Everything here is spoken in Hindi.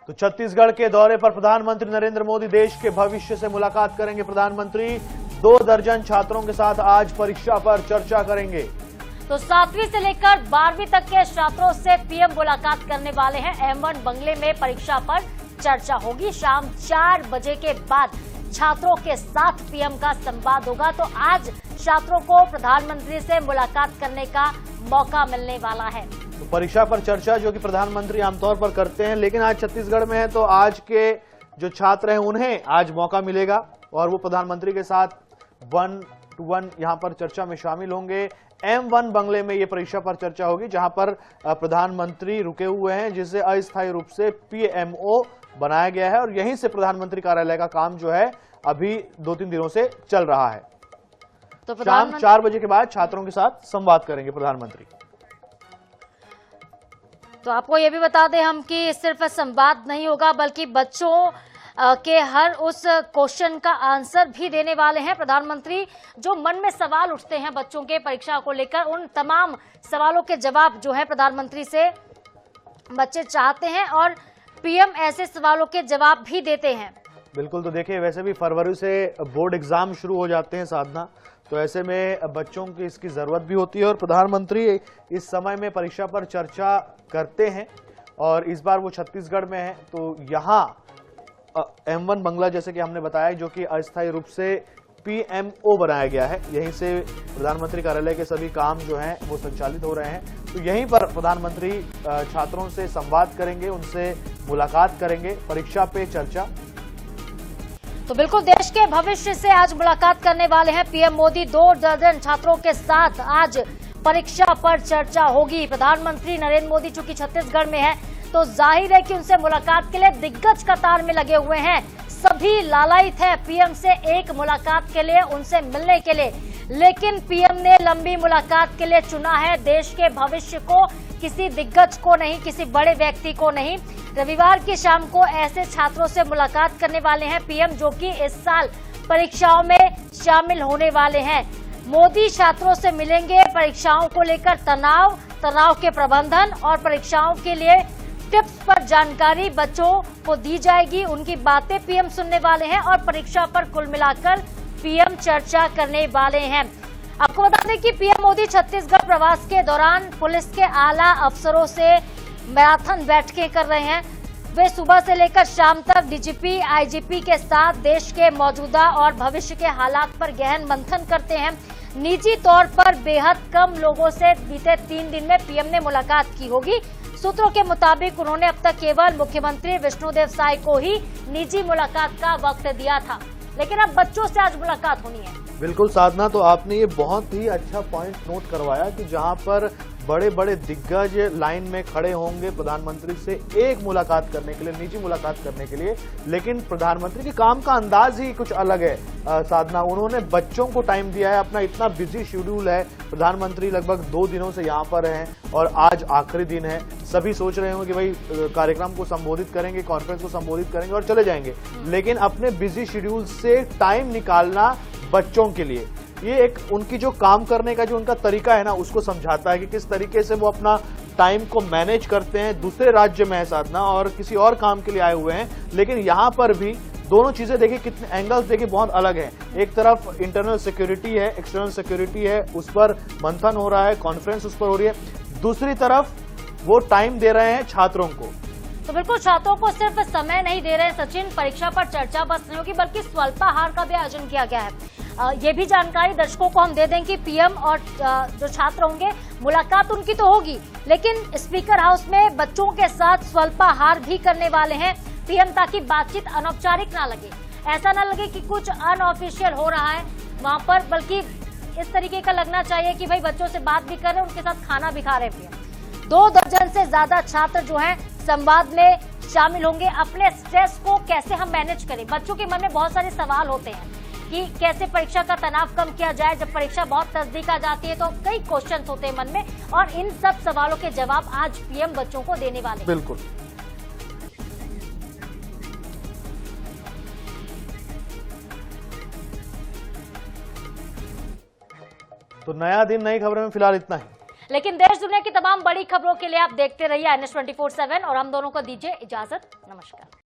तो छत्तीसगढ़ के दौरे पर प्रधानमंत्री नरेंद्र मोदी देश के भविष्य से मुलाकात करेंगे। प्रधानमंत्री 2 दर्जन छात्रों के साथ आज परीक्षा पर चर्चा करेंगे। तो 7वीं से लेकर 12वीं तक के छात्रों से पीएम मुलाकात करने वाले हैं। M1 बंगले में परीक्षा पर चर्चा होगी। शाम 4 बजे के बाद छात्रों के साथ पीएम का संवाद होगा। तो आज छात्रों को प्रधानमंत्री से मुलाकात करने का मौका मिलने वाला है। तो परीक्षा पर चर्चा जो कि प्रधानमंत्री आमतौर पर करते हैं, लेकिन आज छत्तीसगढ़ में है तो आज के जो छात्र हैं उन्हें आज मौका मिलेगा और वो प्रधानमंत्री के साथ 1-to-1 यहां पर चर्चा में शामिल होंगे। M1 बंगले में ये परीक्षा पर चर्चा होगी, जहां पर प्रधानमंत्री रुके हुए हैं, जिसे अस्थायी रूप से PMO बनाया गया है और यहीं से प्रधानमंत्री कार्यालय का काम जो है अभी 2-3 दिनों से चल रहा है। तो शाम 4 बजे के बाद छात्रों के साथ संवाद करेंगे प्रधानमंत्री। तो आपको ये भी बता दें हम कि सिर्फ संवाद नहीं होगा, बल्कि बच्चों के हर उस क्वेश्चन का आंसर भी देने वाले हैं प्रधानमंत्री। जो मन में सवाल उठते हैं बच्चों के परीक्षा को लेकर, उन तमाम सवालों के जवाब जो है प्रधानमंत्री से बच्चे चाहते हैं और पीएम ऐसे सवालों के जवाब भी देते हैं। बिल्कुल। तो देखिए, वैसे भी फरवरी से बोर्ड एग्जाम शुरू हो जाते हैं साधना, तो ऐसे में बच्चों की इसकी जरूरत भी होती है और प्रधानमंत्री इस समय में परीक्षा पर चर्चा करते हैं। और इस बार वो छत्तीसगढ़ में है, तो यहाँ M1 बंगला जैसे कि हमने बताया, जो कि अस्थायी रूप से PMO बनाया गया है, यहीं से प्रधानमंत्री कार्यालय के सभी काम जो हैं वो संचालित हो रहे हैं। तो यहीं पर प्रधानमंत्री छात्रों से संवाद करेंगे, उनसे मुलाकात करेंगे, परीक्षा पे चर्चा। तो बिल्कुल देश के भविष्य से आज मुलाकात करने वाले हैं पीएम मोदी। 2 दर्जन छात्रों के साथ आज परीक्षा पर चर्चा होगी। प्रधानमंत्री नरेंद्र मोदी चूंकि छत्तीसगढ़ में है, तो जाहिर है कि उनसे मुलाकात के लिए दिग्गज कतार में लगे हुए हैं। सभी लालायित हैं पीएम से एक मुलाकात के लिए, उनसे मिलने के लिए। लेकिन पीएम ने लंबी मुलाकात के लिए चुना है देश के भविष्य को, किसी दिग्गज को नहीं, किसी बड़े व्यक्ति को नहीं। रविवार की शाम को ऐसे छात्रों से मुलाकात करने वाले हैं पीएम, जो कि इस साल परीक्षाओं में शामिल होने वाले हैं। मोदी छात्रों से मिलेंगे, परीक्षाओं को लेकर तनाव के प्रबंधन और परीक्षाओं के लिए टिप्स पर जानकारी बच्चों को दी जाएगी। उनकी बातें पीएम सुनने वाले हैं और परीक्षा पर कुल मिलाकर पीएम चर्चा करने वाले हैं। आपको बता दें कि पीएम मोदी छत्तीसगढ़ प्रवास के दौरान पुलिस के आला अफसरों से मैराथन बैठकें कर रहे हैं। वे सुबह से लेकर शाम तक डीजीपी, आईजीपी के साथ देश के मौजूदा और भविष्य के हालात पर गहन मंथन करते हैं। निजी तौर पर बेहद कम लोगों से बीते 3 दिन में पीएम ने मुलाकात की होगी। सूत्रों के मुताबिक उन्होंने अब तक केवल मुख्यमंत्री विष्णुदेव साय को ही निजी मुलाकात का वक्त दिया था, लेकिन अब बच्चों से आज मुलाकात होनी है। बिल्कुल साधना, तो आपने ये बहुत ही अच्छा पॉइंट नोट करवाया कि जहां पर बड़े बड़े दिग्गज लाइन में खड़े होंगे प्रधानमंत्री से एक मुलाकात करने के लिए, निजी मुलाकात करने के लिए, लेकिन प्रधानमंत्री के काम का अंदाज ही कुछ अलग है। साधना, उन्होंने बच्चों को टाइम दिया है। अपना इतना बिजी शेड्यूल है, प्रधानमंत्री लगभग 2 दिनों से यहाँ पर हैं और आज आखिरी दिन है। सभी सोच रहे होंगे कि भाई कार्यक्रम को संबोधित करेंगे, कॉन्फ्रेंस को संबोधित करेंगे और चले जाएंगे, लेकिन अपने बिजी शेड्यूल से टाइम निकालना बच्चों के लिए, ये एक उनकी जो काम करने का जो उनका तरीका है ना, उसको समझाता है कि किस तरीके से वो अपना टाइम को मैनेज करते हैं। दूसरे राज्य में है साधना और किसी और काम के लिए आए हुए हैं, लेकिन यहाँ पर भी दोनों चीजें देखिए, कितने एंगल्स देखिए बहुत अलग हैं। एक तरफ इंटरनल सिक्योरिटी है, एक्सटर्नल सिक्योरिटी है, उस पर मंथन हो रहा है, कॉन्फ्रेंस उस पर हो रही है। दूसरी तरफ वो टाइम दे रहे हैं छात्रों को। तो बिल्कुल छात्रों को सिर्फ समय नहीं दे रहे हैं सचिन, परीक्षा पर चर्चा बस नहीं होगी, बल्कि स्वल्पाहार का भी आयोजन किया गया है। ये भी जानकारी दर्शकों को हम दे दें कि पीएम और जो छात्र होंगे, मुलाकात उनकी तो होगी, लेकिन स्पीकर हाउस में बच्चों के साथ स्वल्पाहार भी करने वाले हैं पीएम, ताकि बातचीत अनौपचारिक ना लगे, ऐसा ना लगे कि कुछ अनऑफिशियल हो रहा है वहां पर, बल्कि इस तरीके का लगना चाहिए कि भाई बच्चों से बात भी कर रहे हैं, उनके साथ खाना भी खा रहे हैं पीएम। 2 दर्जन से ज्यादा छात्र जो हैं संवाद में शामिल होंगे। अपने स्ट्रेस को कैसे हम मैनेज करें, बच्चों के मन में बहुत सारे सवाल होते हैं कि कैसे परीक्षा का तनाव कम किया जाए। जब परीक्षा बहुत नजदीक आ जाती है तो कई क्वेश्चंस होते हैं मन में, और इन सब सवालों के जवाब आज पीएम बच्चों को देने वाले हैं। बिल्कुल। तो नया दिन, नई खबरों में फिलहाल इतना ही। लेकिन देश दुनिया की तमाम बड़ी खबरों के लिए आप देखते रहिए NH 24/7 और हम दोनों को दीजिए इजाजत। नमस्कार।